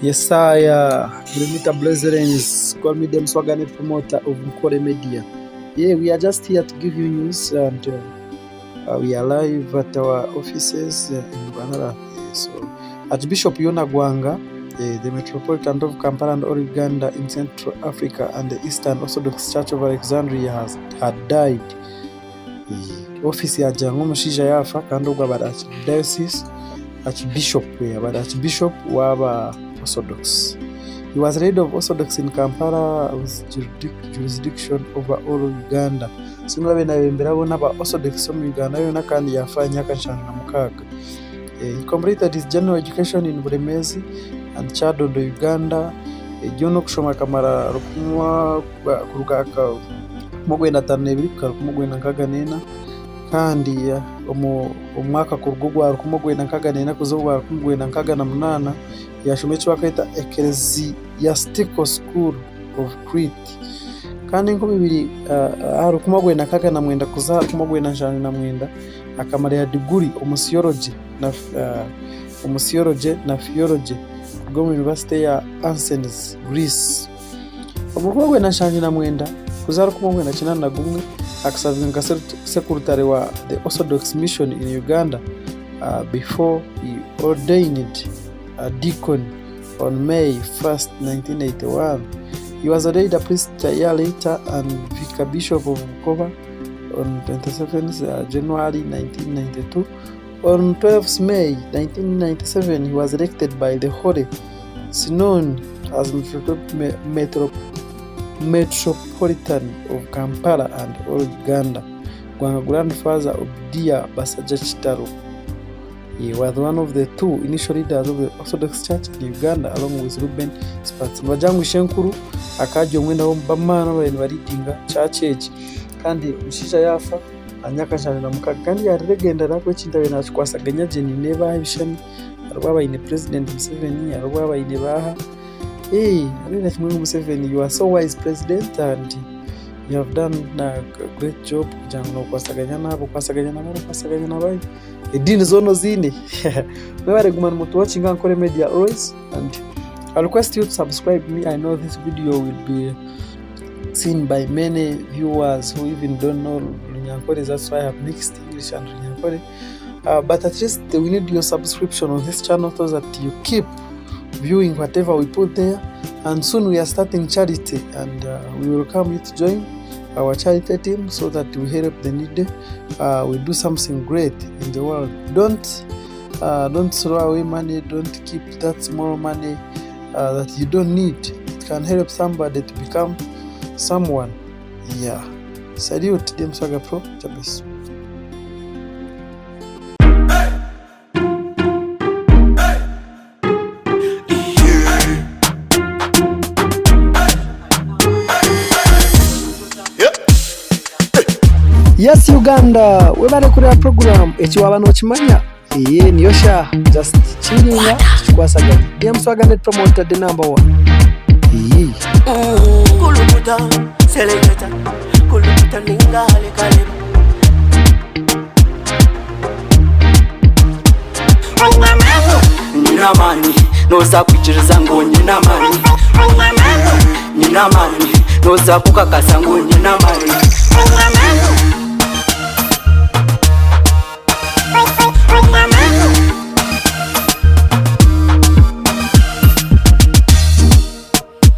Yesaya, Grimita Blazerens, call me them Swagane promoter of Mkore Media. Yeah, we are just here to give you news, and we are live at our offices in Uganda. So, Archbishop Yona Lwanga, the Metropolitan of Kampala and Uganda in Central Africa and the Eastern Orthodox Church of Alexandria had died. Office ya jango mushisha yafa kandi ogwa bada Archdiocese Archbishop Archbishop waba Orthodox. He was head of Orthodox in Kampala with jurisdiction over all Uganda. Sino bena bembera bona ba Orthodox mu Uganda yona kandi yafanya kashanga mukaga. He completed his general education in Buremezi and Chadondo, Uganda. Jono kushoma kamara rukumwa kurugaka mugwenda tanebiri kumugwenda kaganena kandi umwaka kurugwa rukumugwenda kaganena kuzobwa kumugwenda kagana munana yashomecho akaita Ecclesiastical School of Crete kandi nko bibiri rukumugwenda kagana mwenda kuza kumugwenda njana na mwenda akamara ya degree omusiyology na theology go mu University ya Athens, Greece. Kumugwenda njana na mwenda kuzara kumugwenda kinana gumwe akasavinga secretary wa the Orthodox mission in Uganda before he ordained a deacon on May 1st, 1981. He was ordained a priest a year later and vicar bishop of Bukoba on 27th January 1992. On 12th May 1997, he was elected by the Holy Synod as Metropolitan of Kampala and all Uganda. Gwanga grandfather of Dia Basaja Chitaro. He was one of the two initial leaders of the Orthodox Church in Uganda along with Ruben Spatz. Majangu Shenkuru akaje mwenda w'bamana baridinga church age kandi mushisha yafa anyaka cyane na mukaga kandi yaregenda nakwe cindawe nakwasaganya jeni neba bishami arwaba ine President Museveni arwaba ine baha Rilly Museveni, you are so wise president and you have done a great job. Jango kwasaganya nabo bai edini zono zine wewe gumana mutu watching Mkore Media always, and I request you to subscribe me. I know this video will be seen by many viewers who even don't know Runyankore. That's why I have mixed English and Runyankore, but at least we need your subscription on this channel so that you keep viewing whatever we put there. And soon we are starting charity, and we will come you to join our charity team so that we help the needy. We do something great in the world. Don't throw away money. Don't keep that small money that you don't need. It can help somebody to become someone. Yeah. Salute them Swaga Pro. Chabes. Yes Uganda, we bari kuri program ekiwa abantu kimanya niyo sha just chillinga tukwasaga dem Swagane promoter the number 1 kulubuta selector kulubuta ningale kale nina mani noza kuchiriza ngo nina mani no za kukakasa ngo nina mani